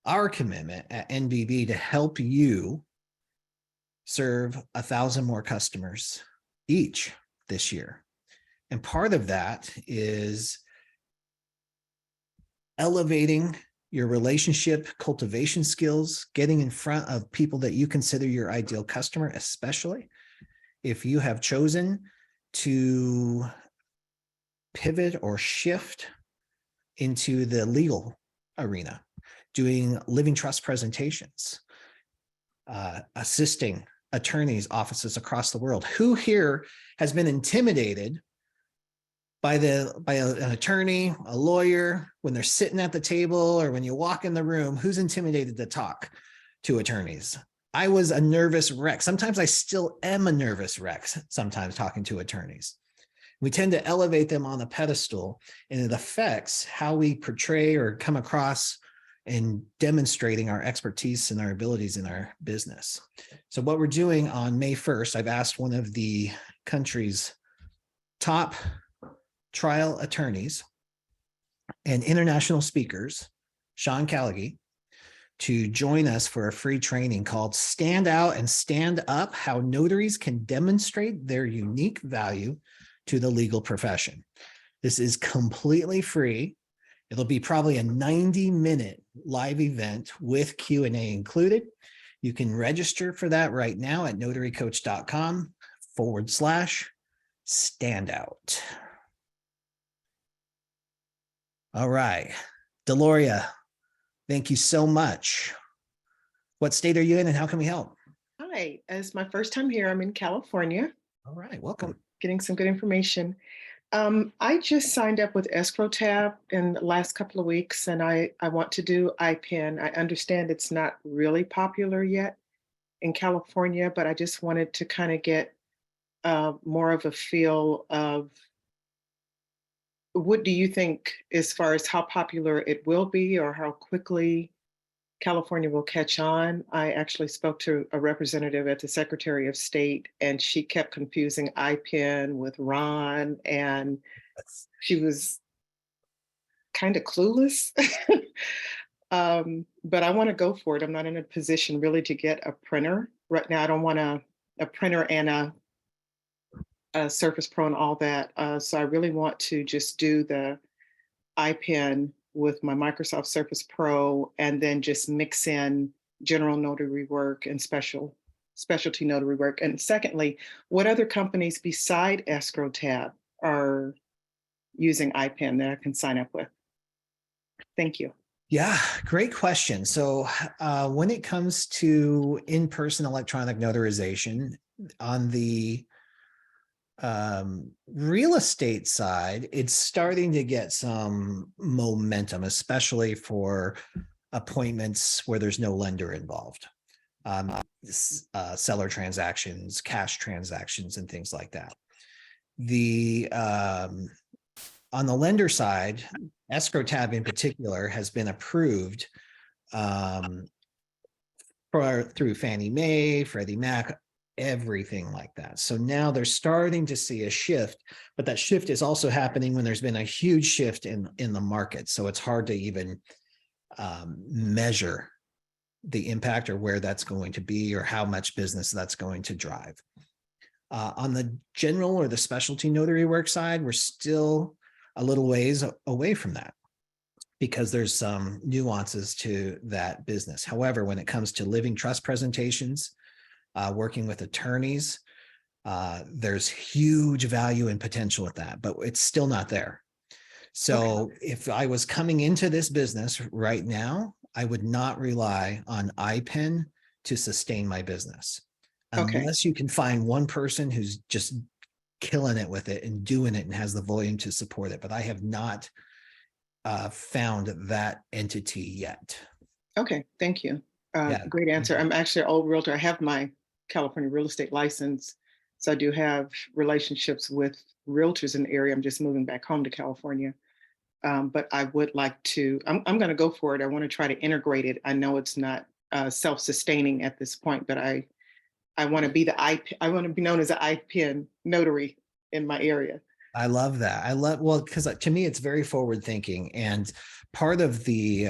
our commitment at NBB to help you serve 1,000 more customers each this year. And part of that is elevating your relationship cultivation skills, getting in front of people that you consider your ideal customer, especially if you have chosen to pivot or shift into the legal arena, doing living trust presentations, assisting attorneys' offices across the world. Who here has been intimidated by an attorney, a lawyer, when they're sitting at the table or when you walk in the room? Who's intimidated to talk to attorneys? I was a nervous wreck. Sometimes I still am a nervous wreck, sometimes talking to attorneys. We tend to elevate them on a pedestal, and it affects how we portray or come across in demonstrating our expertise and our abilities in our business. So what we're doing on May 1st, I've asked one of the country's top trial attorneys and international speakers, Sean Callaghy, to join us for a free training called Stand Out and Stand Up: How Notaries Can Demonstrate Their Unique Value to the Legal Profession. This is completely free. It'll be probably a 90-minute live event with Q&A included. You can register for that right now at notarycoach.com/standout. All right, Deloria, thank you so much. What state are you in and how can we help? Hi, it's my first time here. I'm in California. All right, welcome. Getting some good information. I just signed up with Escrow Tab in the last couple of weeks, and I want to do IPEN. I understand it's not really popular yet in California, but I just wanted to kind of get more of a feel of what do you think as far as how popular it will be or how quickly California will catch on. I actually spoke to a representative at the Secretary of State, and she kept confusing IPEN with Ron, and she was kind of clueless. But I want to go for it. I'm not in a position really to get a printer right now. I don't want a printer and a Surface Pro and all that. So I really want to just do the IPEN with my Microsoft Surface Pro and then just mix in general notary work and special specialty notary work? And secondly, what other companies beside Escrow Tab are using IPEN that I can sign up with? Thank you. Yeah, great question. So when it comes to in-person electronic notarization, on the real estate side, it's starting to get some momentum, especially for appointments where there's no lender involved. Seller transactions, cash transactions, and things like that. On the lender side, Escrow Tab in particular has been approved through Fannie Mae, Freddie Mac, everything like that. So now they're starting to see a shift, but that shift is also happening when there's been a huge shift in the market. So it's hard to even measure the impact or where that's going to be or how much business that's going to drive. On the general or the specialty notary work side, we're still a little ways away from that because there's some nuances to that business. However, when it comes to living trust presentations, working with attorneys, there's huge value and potential with that, but it's still not there. So if I was coming into this business right now, I would not rely on IPEN to sustain my business. Unless you can find one person who's just killing it with it and doing it and has the volume to support it. But I have not found that entity yet. Okay, thank you. Great answer. I'm actually an old realtor. I have my California real estate license. So I do have relationships with realtors in the area. I'm just moving back home to California. But I would like to, I'm going to go for it. I want to try to integrate it. I know it's not self-sustaining at this point, but I want to be I want to be known as an IPEN notary in my area. I love that. Well, because to me, it's very forward thinking. And part of the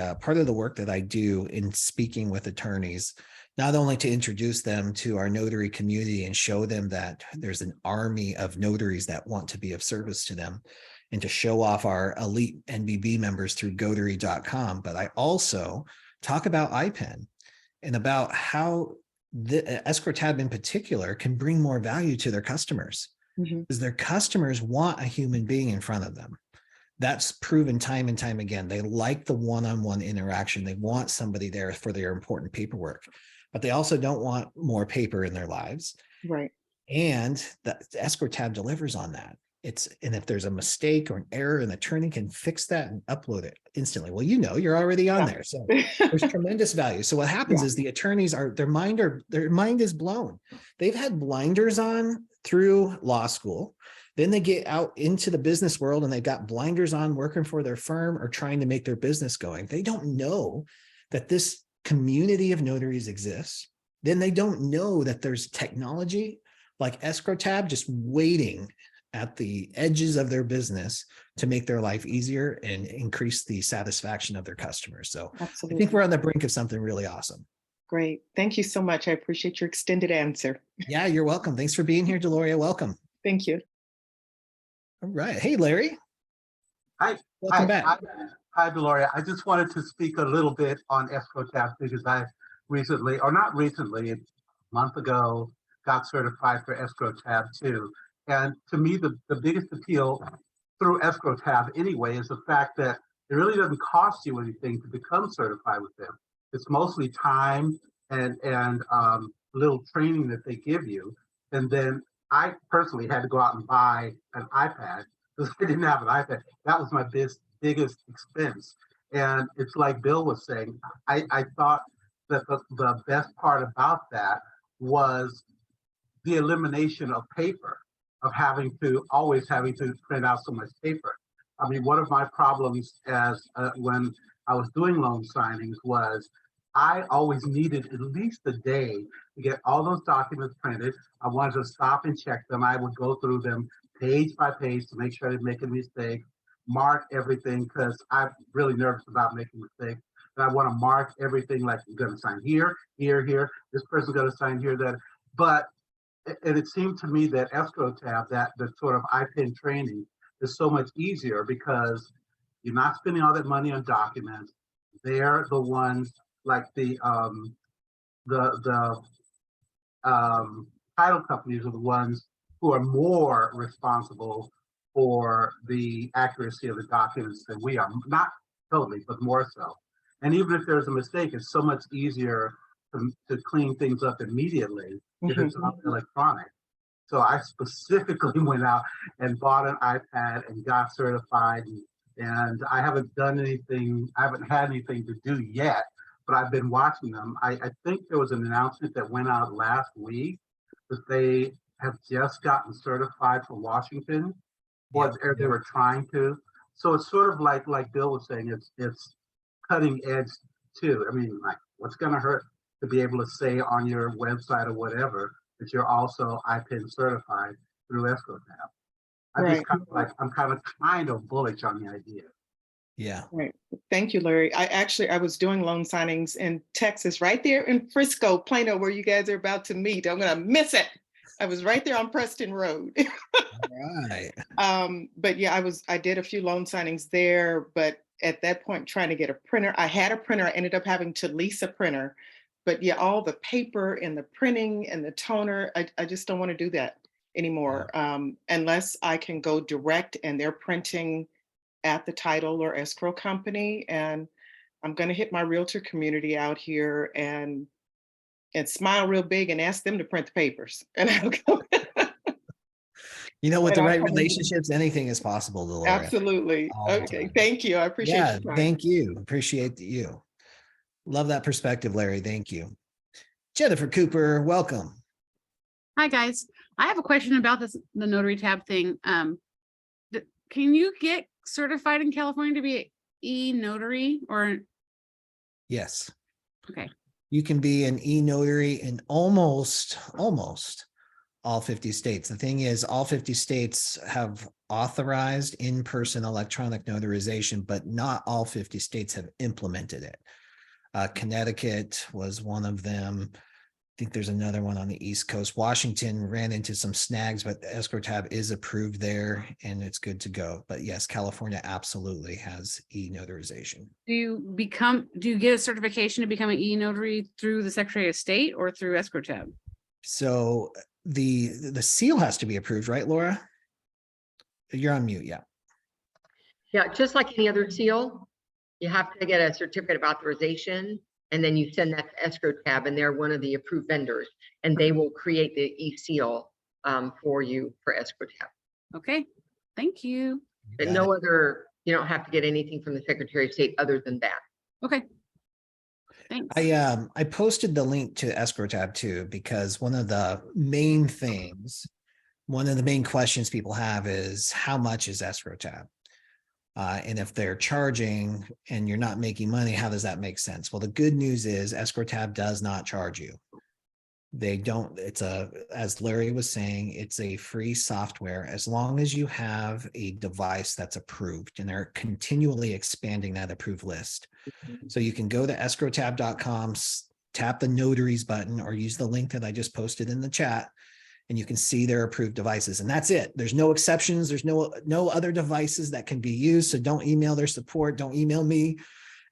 work that I do in speaking with attorneys, not only to introduce them to our notary community and show them that there's an army of notaries that want to be of service to them, and to show off our elite NBB members through Notary.com, but I also talk about IPEN and about how the Escrow Tab in particular can bring more value to their customers, because their customers want a human being in front of them. That's proven time and time again. They like the one-on-one interaction. They want somebody there for their important paperwork, but they also don't want more paper in their lives. Right. And the Escrow Tab delivers on that. And if there's a mistake or an error, an attorney can fix that and upload it instantly. Well, you're already on there. So there's tremendous value. So what happens is the attorneys their mind is blown. They've had blinders on through law school. Then they get out into the business world and they've got blinders on working for their firm or trying to make their business going. They don't know that this community of notaries exists. Then they don't know that there's technology like Escrow Tab just waiting at the edges of their business to make their life easier and increase the satisfaction of their customers. So Absolutely. I think we're on the brink of something really awesome. Great. Thank you so much. I appreciate your extended answer. Yeah, you're welcome. Thanks for being here, Deloria. Welcome. Thank you. All right. Hey, Larry. Hi. Welcome back. Hi, Deloria. I just wanted to speak a little bit on Escrow Tab because I recently, or not recently, a month ago, got certified for Escrow Tab too. And to me, the biggest appeal through Escrow Tab anyway is the fact that it really doesn't cost you anything to become certified with them. It's mostly time and little training that they give you. And then I personally had to go out and buy an iPad because I didn't have an iPad. That was my biggest expense. And it's like Bill was saying, I thought that the best part about that was the elimination of paper, of always having to print out so much paper. I mean, one of my problems when I was doing loan signings was I always needed at least a day to get all those documents printed. I wanted to stop and check them. I would go through them page by page to make sure I didn't make a mistake, mark everything, because I'm really nervous about making mistakes. And I want to mark everything like I'm going to sign here, here, here. This person's going to sign here, that. And it seemed to me that Escrow Tab, that the sort of IPEN training is so much easier because you're not spending all that money on documents. They're the ones like the title companies are the ones who are more responsible for the accuracy of the documents than we are. Not totally, but more so. And even if there's a mistake, it's so much easier to clean things up immediately if it's electronic. So I specifically went out and bought an iPad and got certified. And I haven't done anything, I haven't had anything to do yet, but I've been watching them. I think there was an announcement that went out last week that they have just gotten certified for Washington, or they were trying to. So it's sort of like Bill was saying, it's cutting edge too. I mean, like, what's going to hurt to be able to say on your website or whatever that you're also IPIN certified through EscrowTab. I'm kind of bullish on the idea. Yeah. Right. Thank you, Larry. I was doing loan signings in Texas, right there in Frisco, Plano, where you guys are about to meet. I'm gonna miss it. I was right there on Preston Road. Right. But yeah, I did a few loan signings there, but at that point, trying to get a printer, I had a printer. I ended up having to lease a printer. But yeah, all the paper and the printing and the toner, I just don't want to do that anymore, unless I can go direct and they're printing at the title or escrow company. And I'm going to hit my realtor community out here and smile real big and ask them to print the papers. And I'll go. You know, with the right relationships, anything is possible, Delora. Absolutely. Okay. Thank you. I appreciate your time. Thank you. Appreciate you. Love that perspective, Larry. Thank you. Jennifer Cooper, welcome. Hi, guys. I have a question about the Notary tab thing. Can you get certified in California to be e-notary or? Yes. Okay. You can be an e-notary in almost all 50 states. The thing is, all 50 states have authorized in-person electronic notarization, but not all 50 states have implemented it. Connecticut was one of them. I think there's another one on the East Coast. Washington ran into some snags, but EscrowTab is approved there and it's good to go. But yes, California absolutely has e-notarization. Do you get a certification to become an e-notary through the Secretary of State or through EscrowTab? So the seal has to be approved, right, Laura? You're on mute, yeah. Yeah, just like any other seal, you have to get a certificate of authorization, and then you send that to EscrowTab, and they're one of the approved vendors, and they will create the e-seal for you for EscrowTab. Okay, thank you. But no other, you don't have to get anything from the Secretary of State other than that. Okay. Thanks. I posted the link to EscrowTab too, because one of the main questions people have is how much is EscrowTab? And if they're charging and you're not making money, how does that make sense? Well, the good news is EscrowTab does not charge you. They don't, as Larry was saying, it's a free software as long as you have a device that's approved, and they're continually expanding that approved list. So you can go to escrowtab.com, tap the notaries button, or use the link that I just posted in the chat, and you can see their approved devices. And that's it. There's no exceptions. There's no other devices that can be used. So don't email their support. Don't email me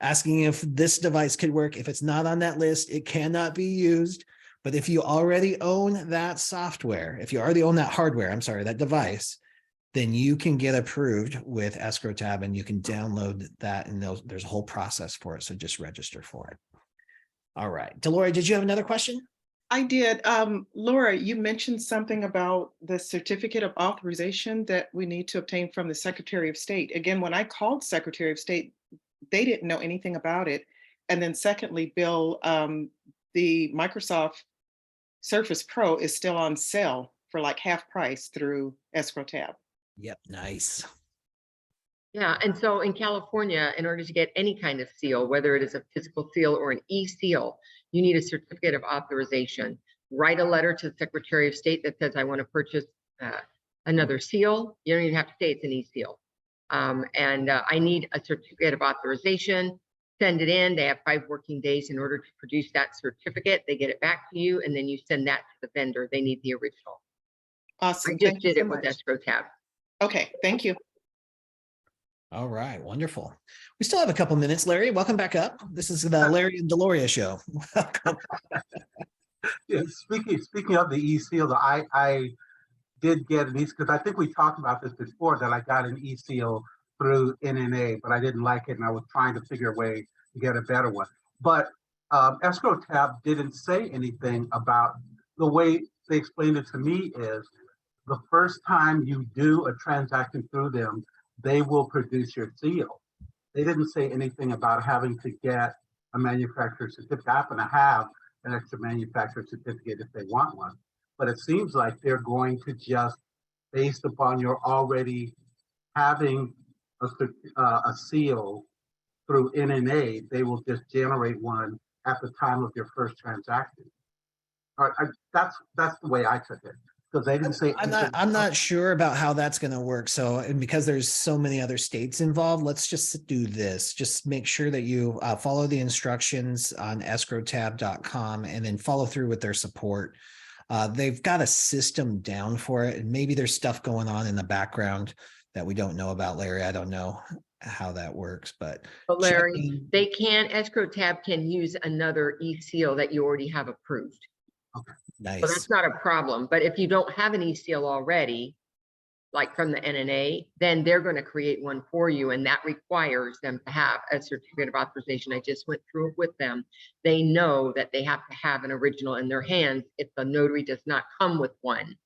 asking if this device could work. If it's not on that list, it cannot be used. But if you already own that software, if you already own that hardware, I'm sorry, that device, then you can get approved with EscrowTab and you can download that, and there's a whole process for it. So just register for it. All right. Delora, did you have another question? I did. Laura, you mentioned something about the certificate of authorization that we need to obtain from the Secretary of State. Again, when I called Secretary of State, they didn't know anything about it. And then secondly, Bill, the Microsoft Surface Pro is still on sale for like half price through EscrowTab. Yep, nice. Yeah, and so in California, in order to get any kind of seal, whether it is a physical seal or an e-seal, you need a certificate of authorization. Write a letter to the Secretary of State that says, I want to purchase another seal. You don't even have to say it's an e-seal. I need a certificate of authorization. Send it in. They have 5 working days in order to produce that certificate. They get it back to you, and then you send that to the vendor. They need the original. Awesome. I just did it with EscrowTab. Okay, thank you. All right, wonderful. We still have a couple minutes. Larry, welcome back up. This is the Larry and Deloria show. Welcome. Yeah, speaking of the e-seal, I did get an because I think we talked about this before, that I got an e-seal through NNA, but I didn't like it, and I was trying to figure a way to get a better one. But escrow tab didn't say anything about the way they explained it to me is the first time you do a transaction through them, they will produce your seal. They didn't say anything about having to get a manufacturer certificate. I happen to have an extra manufacturer certificate if they want one, but it seems like they're going to just, based upon your already having a seal through NNA, they will just generate one at the time of your first transaction. That's the way I took it, because they didn't say. I'm not sure about how that's going to work. So, and because there's so many other states involved, let's just do this. Just make sure that you follow the instructions on escrowtab.com and then follow through with their support. They've got a system down for it, and maybe there's stuff going on in the background that we don't know about, Larry. I don't know how that works, but Larry, escrow tab can use another e-seal that you already have approved. Okay. Nice. So that's not a problem. But if you don't have an e-seal already, like from the NNA, then they're going to create one for you, and that requires them to have a certificate of authorization. I just went through it with them. They know that they have to have an original in their hands if the notary does not come with one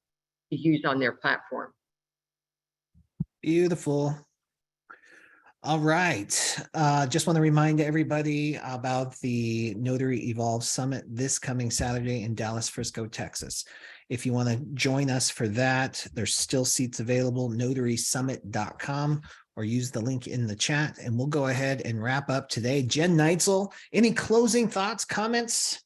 to use on their platform. Beautiful. All right. Just want to remind everybody about the Notary Evolve Summit this coming Saturday in Dallas, Frisco, Texas. If you want to join us for that, there's still seats available, notarysummit.com, or use the link in the chat, and we'll go ahead and wrap up today. Jen Neitzel, any closing thoughts, comments?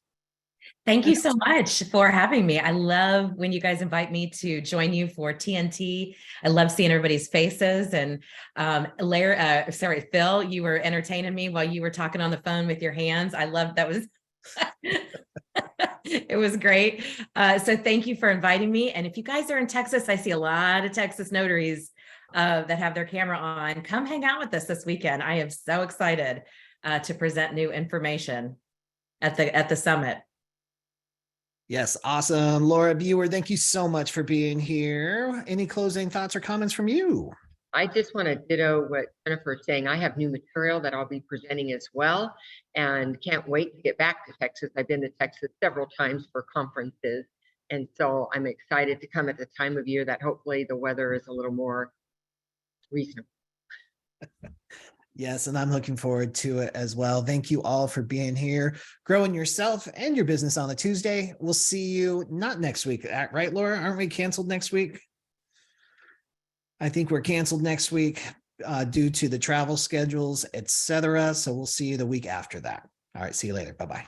Thank you so much for having me. I love when you guys invite me to join you for TNT. I love seeing everybody's faces. And Phil, you were entertaining me while you were talking on the phone with your hands. I love that. Was it was great. So thank you for inviting me. And if you guys are in Texas, I see a lot of Texas notaries that have their camera on. Come hang out with us this weekend. I am so excited to present new information at the summit. Yes, awesome. Laura Biewer, thank you so much for being here. Any closing thoughts or comments from you? I just want to ditto what Jennifer's saying. I have new material that I'll be presenting as well, and can't wait to get back to Texas. I've been to Texas several times for conferences, and so I'm excited to come at the time of year that hopefully the weather is a little more reasonable. Yes, and I'm looking forward to it as well. Thank you all for being here, growing yourself and your business on a Tuesday. We'll see you not next week, right, Laura? Aren't we canceled next week? I think we're canceled next week due to the travel schedules, etc. So we'll see you the week after that. All right, see you later. Bye-bye.